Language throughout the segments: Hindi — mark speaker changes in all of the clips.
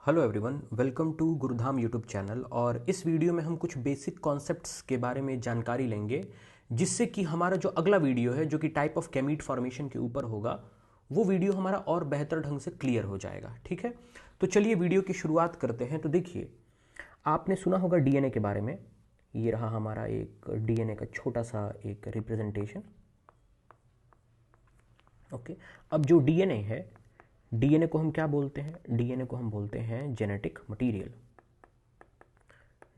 Speaker 1: Hello everyone, welcome to Gurudham YouTube channel. और इस वीडियो में हम कुछ बेसिक कॉन्सेप्ट्स के बारे में जानकारी लेंगे, जिससे कि हमारा जो अगला वीडियो है जो कि टाइप ऑफ गैमीट फॉर्मेशन के ऊपर होगा, वो वीडियो हमारा और बेहतर ढंग से क्लियर हो जाएगा। ठीक है, तो चलिए वीडियो की शुरुआत करते हैं। तो देखिए, आपने सुना होगा डीएनए के बारे में। ये रहा हमारा एक डीएनए का छोटा सा एक रिप्रेजेंटेशन। ओके, अब जो डीएनए है, डीएनए को हम क्या बोलते हैं? डीएनए को हम बोलते हैं जेनेटिक मटेरियल।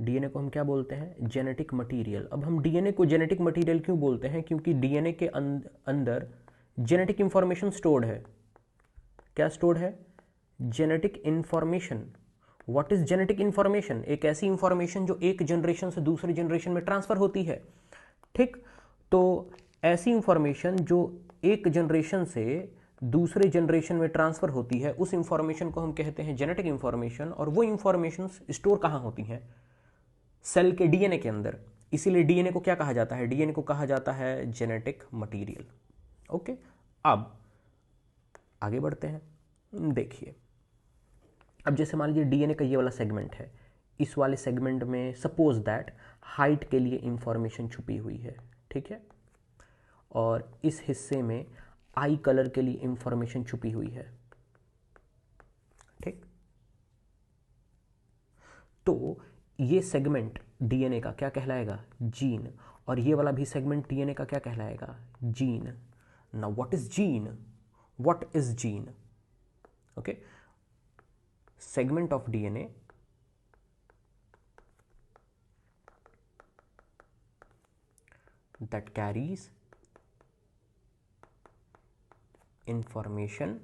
Speaker 1: डीएनए को हम क्या बोलते हैं? Genetic material. अब हम डीएनए को जेनेटिक मटेरियल क्यों बोलते हैं? क्योंकि डीएनए के अंदर जेनेटिक इंफॉर्मेशन स्टोर्ड है। क्या स्टोर्ड है? Genetic information. What is genetic information? एक ऐसी इंफॉर्मेशन जो एक जनरेशन से दूसरे जनरेशन में ट्रांसफर होती है। ठीक, तो ऐसी इंफॉर्मेशन जो एक जनरेशन से दूसरे जनरेशन में ट्रांसफर होती है, उस इंफॉर्मेशन को हम कहते हैं जेनेटिक इंफॉर्मेशन। और वो इंफॉर्मेशन स्टोर कहाँ होती हैं? सेल के डीएनए के अंदर। इसीलिए डीएनए को क्या कहा जाता है? डीएनए को कहा जाता है जेनेटिक मटेरियल। ओके, अब आगे बढ़ते हैं। देखिए, अब जैसे मान लीजिए डीएनए का ये वाला सेगमेंट है। इस वाले सेगमेंट में सपोज दैट हाइट के लिए इंफॉर्मेशन छुपी हुई है। ठीक है, और इस हिस्से में आई कलर के लिए इंफॉर्मेशन छुपी हुई है। ठीक, तो ये सेगमेंट डीएनए का क्या कहलाएगा? जीन। और ये वाला भी सेगमेंट डीएनए का क्या कहलाएगा? Gene. Now what is gene? What is gene? Okay, segment of DNA that carries information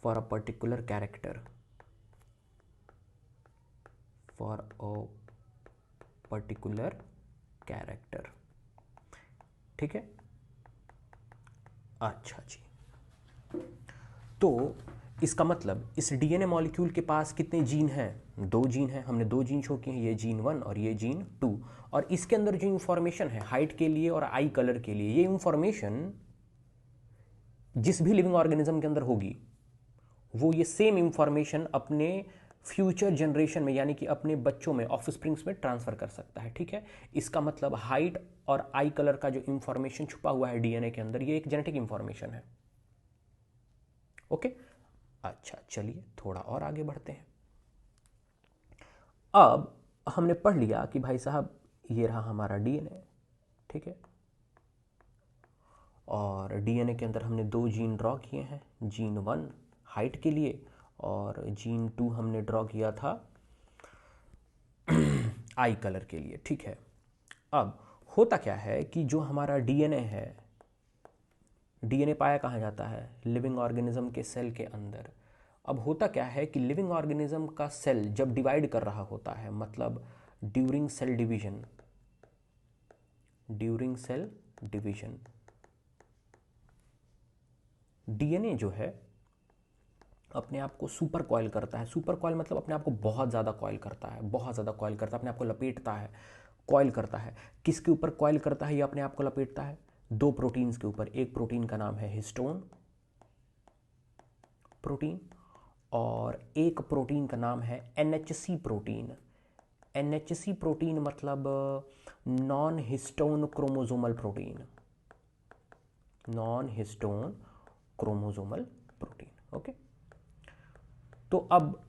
Speaker 1: for a particular character, for a particular character। ठीक है, अच्छा जी। तो इसका मतलब इस डीएनए मॉलिक्यूल के पास कितने जीन हैं? 2 जीन हैं। हमने 2 जीन शो किए हैं, ये जीन 1 और ये जीन 2। और इसके अंदर जो इंफॉर्मेशन है हाइट के लिए और आई कलर के लिए, ये इंफॉर्मेशन जिस भी लिविंग ऑर्गेनिज्म के अंदर होगी, वो ये सेम इंफॉर्मेशन अपने फ्यूचर जनरेशन में, यानी कि अपने बच्चों में, ऑफस्प्रिंग्स में ट्रांसफर कर सकता है। ठीक है, इसका मतलब हाइट और आई कलर का जो इंफॉर्मेशन छुपा हुआ है डीएनए के अंदर, ये एक जेनेटिक इंफॉर्मेशन है। ओके, अच्छा, चलिए थोड़ा और आगे बढ़ते हैं। अब हमने पढ़ लिया कि भाई साहब, ये रहा हमारा डीएनए। ठीक है, और डीएनए के अंदर हमने 2 जीन ड्रॉ किए हैं। जीन 1 हाइट के लिए, और जीन 2 हमने ड्रॉ किया था आई कलर के लिए। ठीक है, अब होता क्या है कि जो हमारा डीएनए है, डीएनए पाया कहाँ जाता है? लिविंग ऑर्गेनिज्म के सेल के अंदर। अब होता क्या है कि लिविंग ऑर्गेनिज्म का सेल जब डिवाइड कर रहा होता है, मतलब during cell division, during cell division, DNA जो है अपने आप को सुपर कॉइल करता है। सुपर कॉइल मतलब अपने आप को बहुत ज़्यादा कॉइल करता है, बहुत ज़्यादा कॉइल करता है, अपने आप को लपेटता है, कॉइल करता है। किसके ऊपर कॉइल करता है? ये अपने आप को लपेटता है 2 प्रोटीन्स के ऊपर। एक प्रोटीन का नाम है हिस्टोन प्रोटीन, और एक प्रोटीन का नाम है एनएचसी प्रोटीन। एनएचसी प्रोटीन मतलब non histone chromosomal protein, non histone chromosomal protein. Okay, तो अब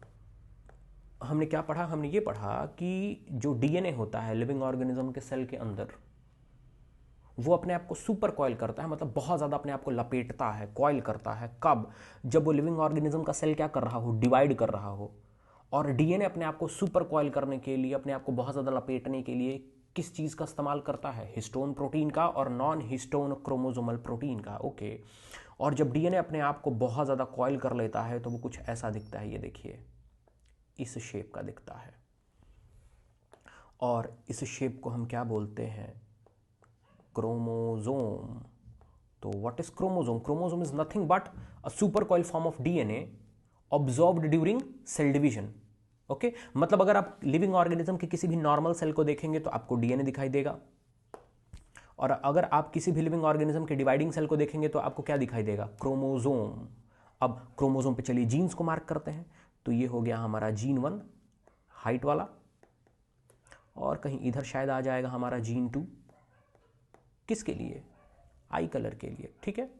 Speaker 1: हमने क्या पढ़ा? हमने ये पढ़ा कि जो डीएनए होता है लिविंग ऑर्गेनिज्म के सेल के अंदर, वो अपने आप को सुपर कॉइल करता है, मतलब बहुत ज़्यादा अपने आप को लपेटता है, कॉइल करता है। कब? जब वो लिविंग ऑर्गेनिज्म का सेल क्या कर रहा हो? डिवाइड कर रहा हो। और डीएनए अपने आप को सुपर कॉइल करने के लिए, अपने आप को बहुत ज़्यादा लपेटने के लिए किस चीज़ का इस्तेमाल करता है? हिस्टोन प्रोटीन का और नॉन हिस्टोन क्रोमोसोमल प्रोटीन का। ओके, और जब डीएनए अपने आप को बहुत ज़्यादा कॉइल कर लेता है तो वो कुछ ऐसा दिखता है। ये देखिए, इस शेप का दिखता है, और इस शेप को हम क्या बोलते हैं? क्रोमोसोम। तो what is chromosome? Chromosome is nothing but a super coil form of DNA observed during cell division. Okay, मतलब अगर आप लिविंग ऑर्गेनिज्म के किसी भी नॉर्मल सेल को देखेंगे तो आपको डीएनए दिखाई देगा, और अगर आप किसी भी लिविंग ऑर्गेनिज्म के डिवाइडिंग सेल को देखेंगे तो आपको क्या दिखाई देगा? क्रोमोसोम। अब क्रोमोसोम पे चलिए जीन्स को मार्क करते हैं। तो ये हो गया हमारा जीन 1 हाइट वाला, और कहीं इधर शायद आ जाएगा हमारा जीन 2 किसके लिए, आई कलर के लिए। ठीक है,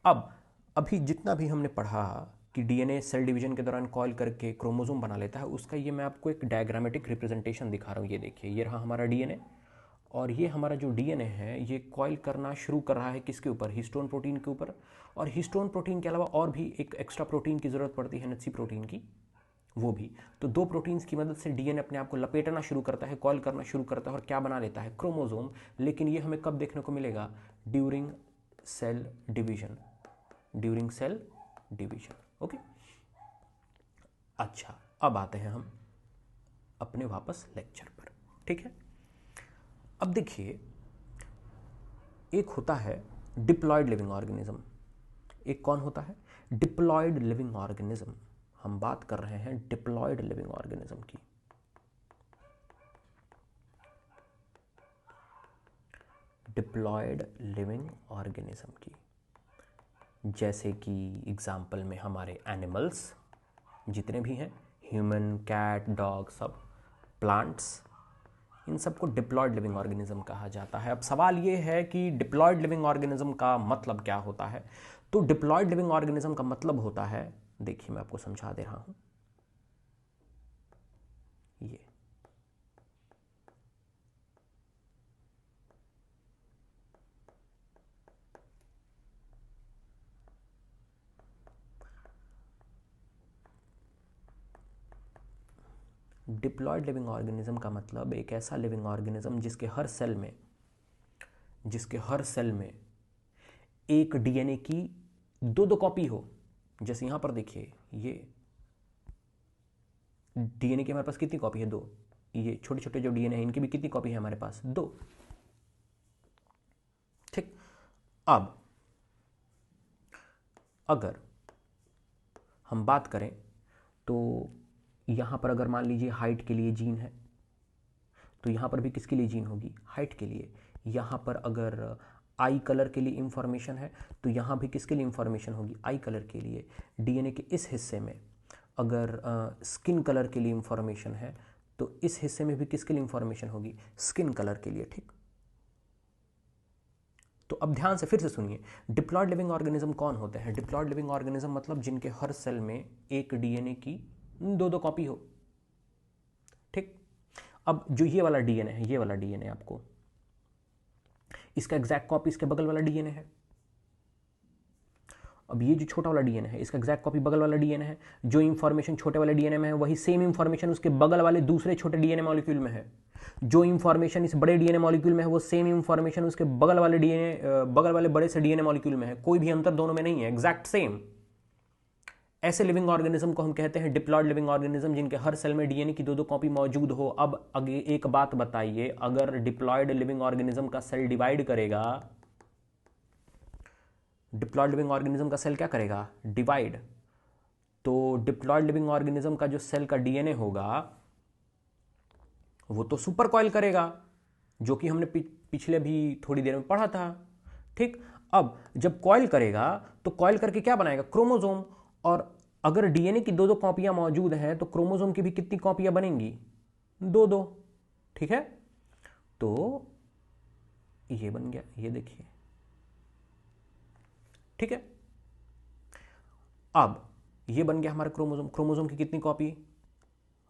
Speaker 1: अब अभी जितना भी हमने पढ़ा कि डीएनए सेल डिवीजन के दौरान कॉइल करके क्रोमोसोम बना लेता है, उसका ये मैं आपको एक डायग्रामेटिक रिप्रेजेंटेशन दिखा रहा हूँ। ये देखिए, ये रहा हमारा डीएनए, और ये हमारा जो डीएनए है ये कॉइल करना शुरू कर रहा है किसके ऊपर, हिस्टोन प्रोटीन के ऊपर। और हिस्टोन प्रोटीन के अलावा और भी एक एक्स्ट्रा प्रोटीन की ज़रूरत पड़ती है, एनएचसी प्रोटीन की, वो भी। तो दो प्रोटीन्स की मदद से डीएनए अपने आप को लपेटना शुरू करता है, कॉइल करना शुरू करता है, और क्या बना लेता है, क्रोमोसोम। लेकिन ये हमें कब देखने को मिलेगा, during cell division, during cell division. Okay, अच्छा, अब आते हैं हम अपने वापस लेक्चर पर। ठीक है, अब देखिए, एक होता है डिप्लॉयड लिविंग ऑर्गेनिज्म, एक कौन होता है, डिप्लॉयड लिविंग ऑर्गेनिज्म। हम बात कर रहे हैं डिप्लॉयड लिविंग ऑर्गेनिज्म की। डिप्लॉयड लिविंग ऑर्गेनिज्म की, जैसे कि एग्जाम्पल में हमारे एनिमल्स जितने भी हैं, ह्यूमन, कैट, डॉग, सब, प्लांट्स, इन सबको डिप्लॉयड लिविंग ऑर्गेनिज्म कहा जाता है। अब सवाल ये है कि डिप्लॉयड लिविंग ऑर्गेनिज्म का मतलब क्या होता है। तो डिप्लॉयड लिविंग ऑर्गेनिज्म का मतलब होता है, देखिए मैं आपको समझा दे रहा हूं, ये डिप्लॉयड लिविंग ऑर्गेनिज्म का मतलब एक ऐसा लिविंग ऑर्गेनिज्म जिसके हर सेल में एक डीएनए की दो कॉपी हो। जैसे यहां पर देखिए, ये डीएनए की हमारे पास कितनी कॉपी है, 2। ये छोटे छोटे जो डीएनए हैं इनकी भी कितनी कॉपी है हमारे पास, 2। ठीक, अब अगर हम बात करें तो यहां पर अगर मान लीजिए हाइट के लिए जीन है, तो यहां पर भी किसके लिए जीन होगी, हाइट के लिए। यहां पर अगर आई कलर के लिए इंफॉर्मेशन है, तो यहां भी किसके लिए इंफॉर्मेशन होगी, आई कलर के लिए। डीएनए के इस हिस्से में अगर स्किन कलर के लिए इंफॉर्मेशन है, तो इस हिस्से में भी किसके लिए इंफॉर्मेशन होगी, स्किन कलर के लिए। ठीक, तो अब ध्यान से फिर से सुनिए, डिप्लॉयड लिविंग ऑर्गेनिज्म कौन होते हैं। डिप्लॉयड लिविंग ऑर्गेनिज्म मतलब जिनके हर सेल में एक डीएनए की दो कॉपी हो। ठीक, अब जो ये वाला डीएनए है, ये वाला डीएनए आपको, इसका एग्जैक्ट कॉपी इसके बगल वाला डीएनए है। अब ये जो छोटा वाला डीएनए है, इसका एग्जैक्ट कॉपी बगल वाला डीएनए है। जो इंफॉर्मेशन छोटे वाले डीएनए में है, वही सेम इंफॉर्मेशन उसके बगल वाले दूसरे छोटे डीएनए मॉलिक्यूल में है। जो इंफॉर्मेशन इस बड़े डीएनए मॉलिक्यूल में है, वो सेम इंफॉर्मेशन उसके बगल वाले बड़े से डीएनए मॉलिक्यूल में है। कोई भी अंतर दोनों में नहीं है, एग्जैक्ट सेम। ऐसे लिविंग ऑर्गेनिज्म को हम कहते हैं डिप्लॉयड लिविंग ऑर्गेनिज्म, जिनके हर सेल में डीएनए की दो कॉपी मौजूद हो। अब आगे एक बात बताइए, अगर डिप्लॉयड लिविंग ऑर्गेनिज्म का सेल डिवाइड करेगा, डिप्लॉयड लिविंग ऑर्गेनिज्म का सेल क्या करेगा, डिवाइड, तो डिप्लॉयड लिविंग ऑर्गेनिज्म का जो सेल का डीएनए होगा वो तो सुपर कॉइल करेगा, जो कि हमने पिछले भी थोड़ी देर में पढ़ा था। ठीक, अब जब कॉइल करेगा तो कॉइल करके क्या बनाएगा, क्रोमोसोम। और अगर डीएनए की दो कॉपियां मौजूद हैं, तो क्रोमोसोम की भी कितनी कॉपियां बनेंगी, 2। ठीक है, तो ये बन गया, ये देखिए। ठीक है, अब ये बन गया हमारा क्रोमोसोम। क्रोमोसोम की कितनी कॉपी,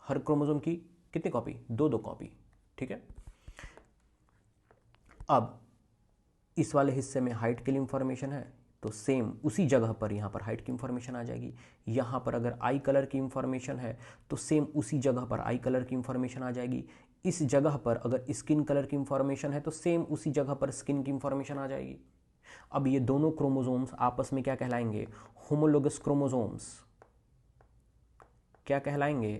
Speaker 1: हर क्रोमोसोम की कितनी कॉपी, 2 कॉपी। ठीक है, अब इस वाले हिस्से में हाइट के लिए इंफॉर्मेशन है, तो सेम उसी जगह पर यहाँ पर हाइट की इंफॉर्मेशन आ जाएगी। यहाँ पर अगर आई कलर की इंफॉर्मेशन है, तो सेम उसी जगह पर आई कलर की इंफॉर्मेशन आ जाएगी। इस जगह पर अगर स्किन कलर की इंफॉर्मेशन है, तो सेम उसी जगह पर स्किन की इंफॉर्मेशन आ जाएगी। अब ये दोनों क्रोमोसोम्स आपस में क्या कहलाएंगे, होमोलोगस क्रोमोसोम्स। क्या कहलाएंगे,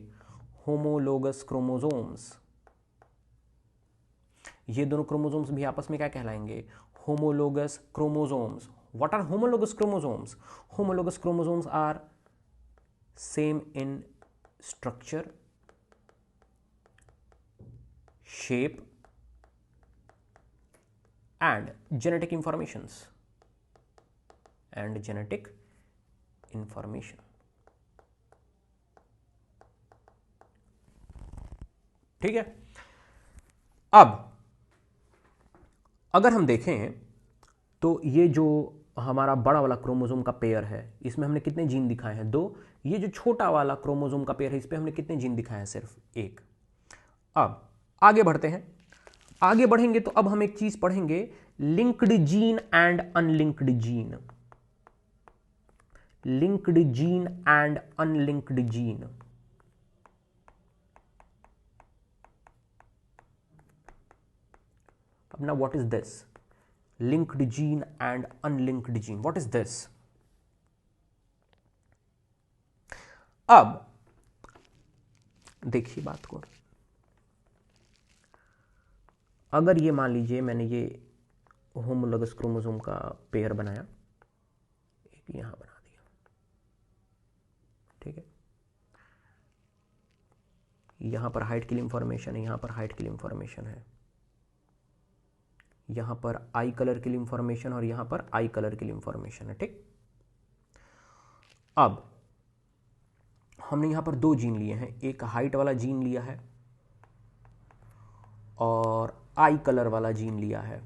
Speaker 1: होमोलोगस क्रोमोसोम्स। ये दोनों क्रोमोसोम्स भी आपस में क्या कहलाएंगे, homologous chromosomes. What are homologous chromosomes? Homologous chromosomes are same in structure, shape and genetic informations. ठीक है। अब अगर हम देखें तो ये जो हमारा बड़ा वाला क्रोमोसोम का पेयर है, इसमें हमने कितने जीन दिखाए हैं? 2। ये जो छोटा वाला क्रोमोसोम का पेयर है, इस पे हमने कितने जीन दिखाए हैं? सिर्फ 1। अब आगे बढ़ते हैं। आगे बढ़ेंगे तो अब हम एक चीज पढ़ेंगे, linked gene and unlinked gene. Linked gene and unlinked gene. अब ना, what is this? Linked gene and unlinked gene, what is this? अब देखिए बात को, अगर ये मान लीजिए मैंने ये होमोलोगस क्रोमोसोम का पेयर बनाया, एक यहां बना दिया, ठीक है, यहां पर हाइट के लिए इंफॉर्मेशन है, यहां पर हाइट के लिए इंफॉर्मेशन है, यहां पर आई कलर के लिए इंफॉर्मेशन और यहां पर आई कलर के लिए इंफॉर्मेशन है, ठीक। अब हमने यहां पर 2 जीन लिए हैं, एक हाइट वाला जीन लिया है और आई कलर वाला जीन लिया है।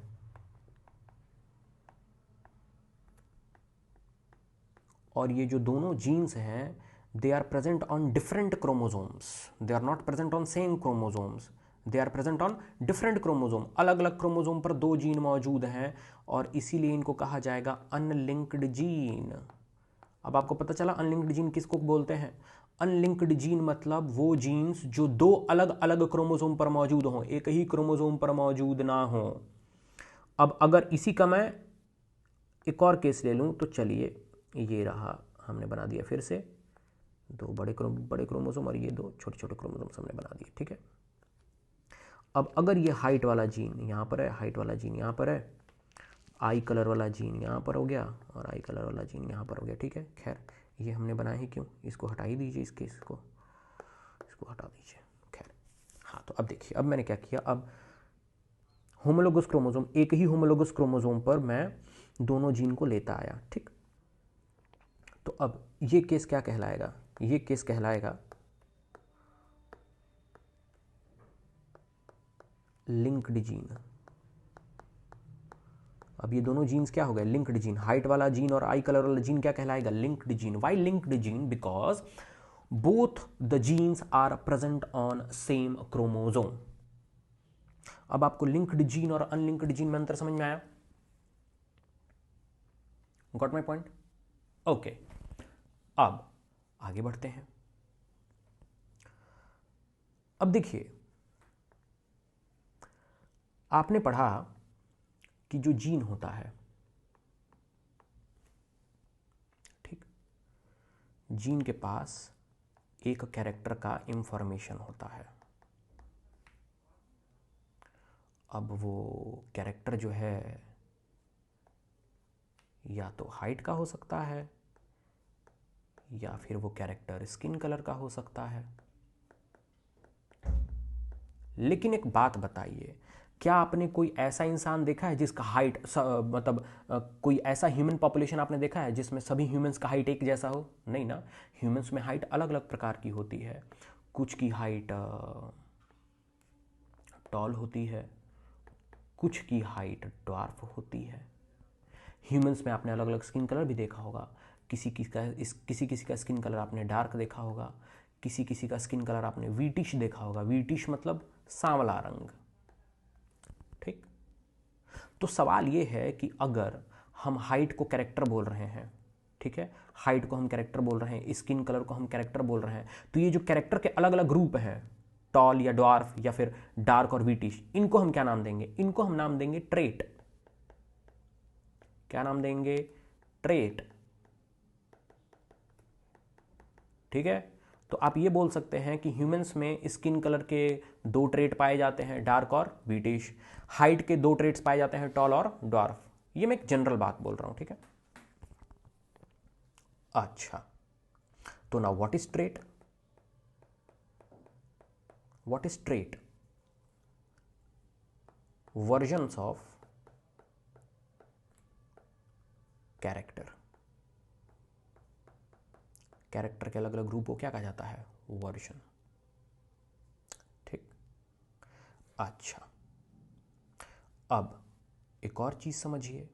Speaker 1: और ये जो दोनों जीन्स हैं, they are present on different chromosomes, they are not present on same chromosomes, they are present on different chromosome. अलग अलग क्रोमोसोम पर 2 जीन मौजूद हैं और इसीलिए इनको कहा जाएगा अनलिंक्ड जीन। अब आपको पता चला अनलिंक्ड जीन किसको बोलते हैं? अनलिंक्ड जीन मतलब वो जीन्स जो 2 अलग अलग क्रोमोसोम पर मौजूद हों, एक ही क्रोमोसोम पर मौजूद ना हो। अब अगर इसी का मैं एक और केस ले लूं तो चलिए, ये रहा, हमने बना दिया फिर से 2 बड़े क्रोमोसोम और ये 2 छोटे छोटे क्रोमोसोम्स हमने बना दिए, ठीक है। अब अगर ये हाइट वाला जीन यहाँ पर है, हाइट वाला जीन यहाँ पर है, आई कलर वाला जीन यहाँ पर हो गया और आई कलर वाला जीन यहाँ पर हो गया, ठीक है। खैर ये हमने बनाया ही क्यों, इसको हटा ही दीजिए, इस केस को, इसको हटा दीजिए। खैर हाँ, तो अब देखिए, अब मैंने क्या किया, अब होमोलोगस क्रोमोसोम, एक ही होमोलोगस क्रोमोसोम पर मैं दोनों जीन को लेता आया, ठीक। तो अब ये केस क्या कहलाएगा? ये केस कहलाएगा लिंक्ड जीन। अब ये दोनों जीन्स क्या हो गए? Linked gene. हाइट वाला जीन और आई कलर वाला जीन क्या कहलाएगा? Linked gene. Why linked gene? Because both the genes are present on same chromosome. अब आपको लिंक्ड जीन और अनलिंक्ड जीन में अंतर समझ में आया? Got my point? ओके, अब आगे बढ़ते हैं। अब देखिए, आपने पढ़ा कि जो जीन होता है, ठीक, जीन के पास एक कैरेक्टर का इंफॉर्मेशन होता है। अब वो कैरेक्टर जो है या तो हाइट का हो सकता है या फिर वो कैरेक्टर स्किन कलर का हो सकता है। लेकिन एक बात बताइए, क्या आपने कोई ऐसा इंसान देखा है जिसका हाइट मतलब कोई ऐसा ह्यूमन पॉपुलेशन आपने देखा है जिसमें सभी ह्यूमंस का हाइट एक जैसा हो? नहीं ना, ह्यूमंस में हाइट अलग अलग प्रकार की होती है। कुछ की हाइट टॉल होती है, कुछ की हाइट ड्वार्फ होती है। ह्यूमंस में आपने अलग अलग स्किन कलर भी देखा होगा, किसी किसी का स्किन कलर आपने डार्क देखा होगा, किसी किसी का स्किन कलर आपने वीटिश देखा होगा। वीटिश मतलब सांवला रंग, ठीक। तो सवाल ये है कि अगर हम हाइट को कैरेक्टर बोल रहे हैं, ठीक है, हाइट को हम कैरेक्टर बोल रहे हैं, स्किन कलर को हम कैरेक्टर बोल रहे हैं, तो ये जो कैरेक्टर के अलग अलग ग्रुप हैं, टॉल या ड्वार्फ या फिर डार्क और वीटिश, इनको हम क्या नाम देंगे? इनको हम नाम देंगे ट्रेट। क्या नाम देंगे? ट्रेट, ठीक है। तो आप ये बोल सकते हैं कि ह्यूमंस में स्किन कलर के 2 ट्रेट पाए जाते हैं, डार्क और वीटिश। हाइट के 2 ट्रेट्स पाए जाते हैं, टॉल और ड्वार्फ। ये मैं एक जनरल बात बोल रहा हूं, ठीक है। अच्छा, तो ना what is trait? What is trait? Versions of character. Character के अलग अलग ग्रुप को क्या कहा जाता है? वर्जन, ठीक। अच्छा, अब एक और चीज समझिए,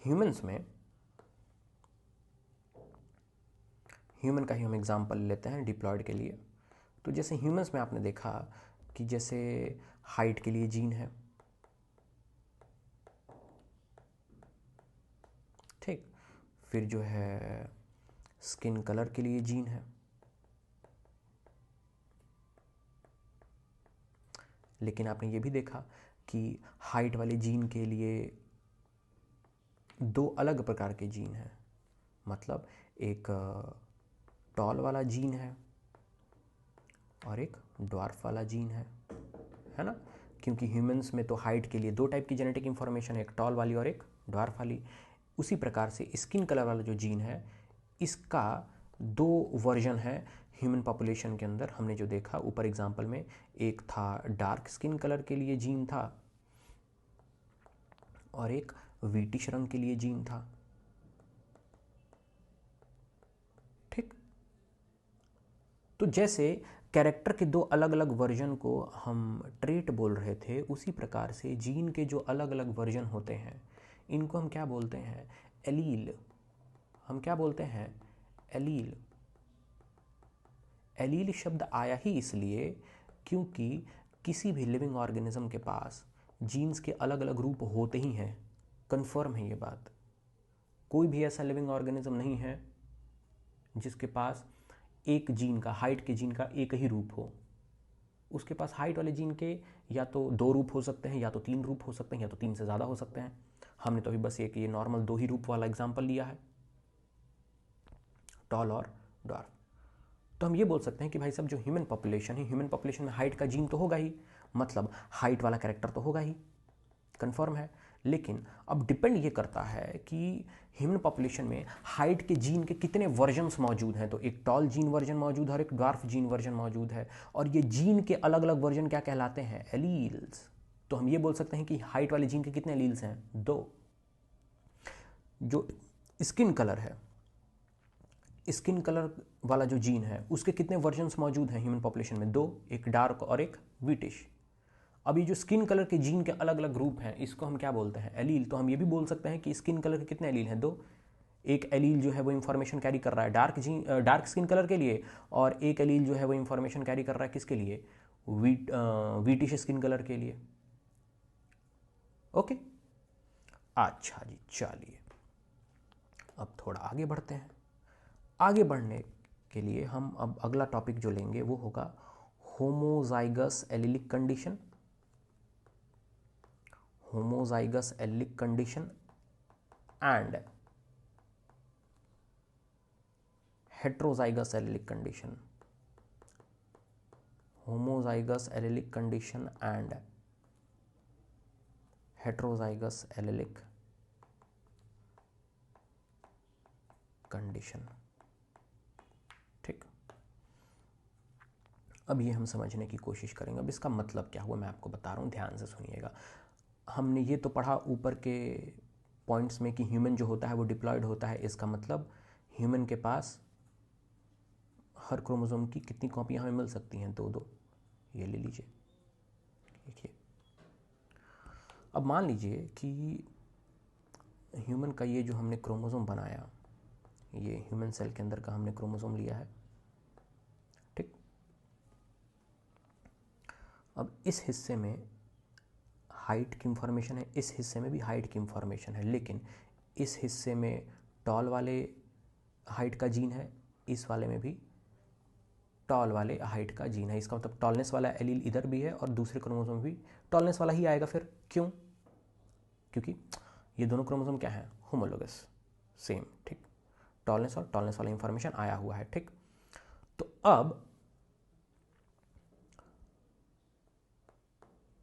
Speaker 1: ह्यूमंस में, ह्यूमन का ही हम एग्जांपल लेते हैं डिप्लॉयड के लिए। तो जैसे ह्यूमंस में आपने देखा कि जैसे हाइट के लिए जीन है, ठीक, फिर जो है स्किन कलर के लिए जीन है, लेकिन आपने ये भी देखा कि हाइट वाले जीन के लिए दो अलग प्रकार के जीन हैं, मतलब एक टॉल वाला जीन है और एक ड्वार्फ वाला जीन है ना, क्योंकि ह्यूमंस में तो हाइट के लिए दो टाइप की जेनेटिक इंफॉर्मेशन है, एक टॉल वाली और एक ड्वार्फ वाली। उसी प्रकार से स्किन कलर वाला जो जीन है, इसका दो वर्जन है ह्यूमन पॉपुलेशन के अंदर। हमने जो देखा ऊपर एग्जांपल में, एक था डार्क स्किन कलर के लिए जीन था और एक व्हीटिश रंग के लिए जीन था, ठीक। तो जैसे कैरेक्टर के दो अलग अलग वर्जन को हम ट्रेट बोल रहे थे, उसी प्रकार से जीन के जो अलग अलग वर्जन होते हैं, इनको हम क्या बोलते हैं? एलील। हम क्या बोलते हैं? एलील। एलील शब्द आया ही इसलिए क्योंकि किसी भी लिविंग ऑर्गेनिज्म के पास जीन्स के अलग अलग रूप होते ही हैं। कंफर्म है ये बात। कोई भी ऐसा लिविंग ऑर्गेनिज्म नहीं है जिसके पास एक जीन का, हाइट के जीन का एक ही रूप हो। उसके पास हाइट वाले जीन के या तो दो रूप हो सकते हैं, या तो तीन रूप हो सकते हैं, या तो तीन से ज़्यादा हो सकते हैं। हमने तो अभी बस एक ये नॉर्मल दो ही रूप वाला एग्जाम्पल लिया है, टॉल और ड्वार्फ। तो हम ये बोल सकते हैं कि भाई साहब जो ह्यूमन पॉपुलेशन है, ह्यूमन पॉपुलेशन में हाइट का जीन तो होगा ही, मतलब हाइट वाला कैरेक्टर तो होगा ही, कंफर्म है। लेकिन अब डिपेंड ये करता है कि ह्यूमन पॉपुलेशन में हाइट के जीन के कितने वर्जन्स मौजूद हैं। तो एक टॉल जीन वर्जन मौजूद है और एक ड्वार्फ जीन वर्जन मौजूद है, और ये जीन के अलग अलग वर्जन क्या कहलाते हैं? एलील्स। तो हम ये बोल सकते हैं कि हाइट वाले जीन के कितने एलील्स हैं? दो। जो स्किन कलर है, स्किन कलर वाला जो जीन है, उसके कितने वर्जन्स मौजूद हैं ह्यूमन पॉपुलेशन में? दो, एक डार्क और एक व्हीटिश। अब ये जो स्किन कलर के जीन के अलग अलग ग्रुप हैं, इसको हम क्या बोलते हैं? एलील। तो हम ये भी बोल सकते हैं कि स्किन कलर के कितने एलील हैं? दो। एक एलील जो है वो इंफॉर्मेशन कैरी कर रहा है डार्क स्किन कलर के लिए, और एक एलील जो है वो इंफॉर्मेशन कैरी कर रहा है किसके लिए? व्हीटिश स्किन कलर के लिए। ओके, अच्छा जी, चलिए अब थोड़ा आगे बढ़ते हैं। आगे बढ़ने के लिए हम अब अगला टॉपिक जो लेंगे वो होगा homozygous allylic condition. Homozygous allylic condition and heterozygous allylic condition. Homozygous allylic condition and heterozygous allylic condition, ठीक। अब ये हम समझने की कोशिश करेंगे। अब इसका मतलब क्या हुआ मैं आपको बता रहा हूँ, ध्यान से सुनिएगा। हमने ये तो पढ़ा ऊपर के पॉइंट्स में कि ह्यूमन जो होता है वो डिप्लॉयड होता है। इसका मतलब ह्यूमन के पास हर क्रोमोसोम की कितनी कॉपियाँ हमें मिल सकती हैं? दो दो। ये ले लीजिए, देखिए। अब मान लीजिए कि ह्यूमन का ये जो हमने क्रोमोसोम बनाया, ये ह्यूमन सेल के अंदर का हमने क्रोमोसोम लिया है, ठीक। अब इस हिस्से में हाइट की इंफॉर्मेशन है, इस हिस्से में भी हाइट की इंफॉर्मेशन है, लेकिन इस हिस्से में टॉल वाले हाइट का जीन है, इस वाले में भी टॉल वाले हाइट का जीन है। इसका मतलब टॉलनेस वाला एलील इधर भी है और दूसरे क्रोमोसोम में भी टॉलनेस वाला ही आएगा। फिर क्यों? क्योंकि ये दोनों क्रोमोसोम क्या हैं? होमोलोगस, सेम, ठीक। टॉलनेस और टॉलनेस वाला इंफॉर्मेशन आया हुआ है, ठीक। तो अब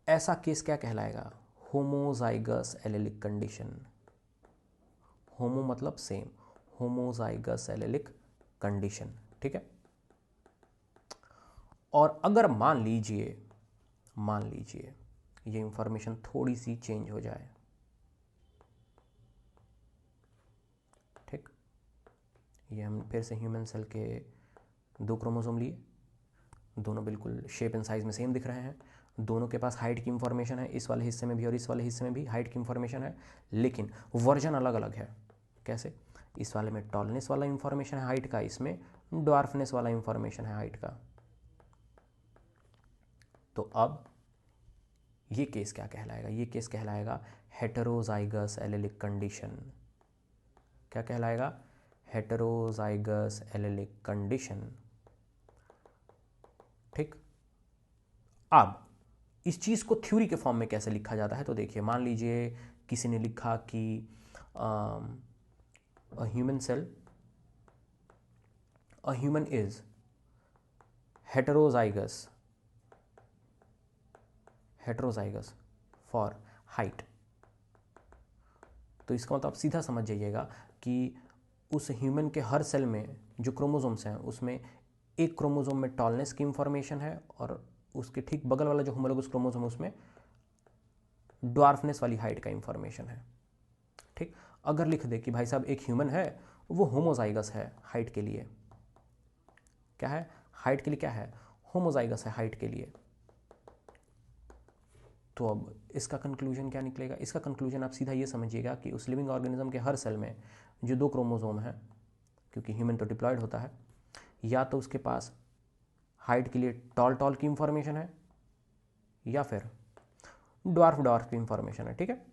Speaker 1: ऐसा केस क्या कहलाएगा? Homozygous allylic condition. होमो मतलब सेम, होमोजाइगस एलिलिक कंडीशन, ठीक है। और अगर मान लीजिए ये इंफॉर्मेशन थोड़ी सी चेंज हो जाए, ठीक। ये हम फिर से ह्यूमन सेल के दो क्रोमोसोम लिए, दोनों बिल्कुल शेप एंड साइज में सेम दिख रहे हैं, दोनों के पास हाइट की इंफॉर्मेशन है, इस वाले हिस्से में भी और इस वाले हिस्से में भी हाइट की इंफॉर्मेशन है, लेकिन वर्जन अलग अलग है। कैसे? इस वाले में टॉलनेस वाला इंफॉर्मेशन है हाइट का, इसमें ड्वार्फनेस वाला इंफॉर्मेशन है हाइट का। तो अब ये केस क्या कहलाएगा? ये केस कहलाएगा हेटेरोजाइगस एलेलिक कंडीशन। क्या कहलाएगा? Heterozygous allylic condition. ठीक, अब इस चीज़ को थ्योरी के फॉर्म में कैसे लिखा जाता है? तो देखिए, मान लीजिए किसी ने लिखा कि a human cell, a human is heterozygous for height. तो इसका मतलब आप सीधा समझ जाइएगा कि उस ह्यूमन के हर सेल में जो क्रोमोसोम्स हैं उसमें एक क्रोमोसोम में टॉलनेस की इंफॉर्मेशन है और उसके ठीक बगल वाला जो होमोलोगस क्रोमोसोम है उसमें ड्वार्फनेस वाली हाइट का इंफॉर्मेशन है। ठीक, अगर लिख दे कि भाई साहब एक ह्यूमन है, वो होमोजाइगस है हाइट के लिए। क्या है? हाइट के लिए क्या है? होमोजाइगस है हाइट के लिए। तो अब इसका कंक्लूजन क्या निकलेगा? इसका कंक्लूजन आप सीधा ये समझिएगा कि उस लिविंग ऑर्गेनिज्म के हर सेल में जो 2 क्रोमोसोम हैं, क्योंकि ह्यूमन तो डिप्लॉयड होता है, या तो उसके पास हाइट के लिए टॉल की इंफॉर्मेशन है या फिर ड्वार्फ की इंफॉर्मेशन है। ठीक है,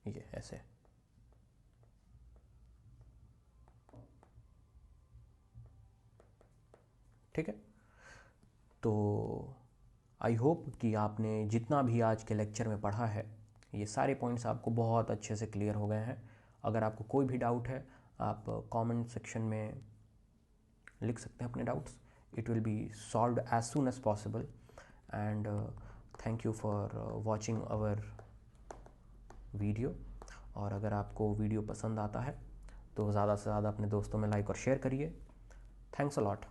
Speaker 1: ये ऐसे। ठीक है, तो आई होप कि आपने जितना भी आज के लेक्चर में पढ़ा है, ये सारे पॉइंट्स आपको बहुत अच्छे से क्लियर हो गए हैं। अगर आपको कोई भी डाउट है, आप कमेंट सेक्शन में लिख सकते हैं अपने doubts. It will be solved as soon as possible. And thank you for watching our video. और अगर आपको वीडियो पसंद आता है तो ज़्यादा से ज़्यादा अपने दोस्तों में लाइक और शेयर करिए। Thanks a lot.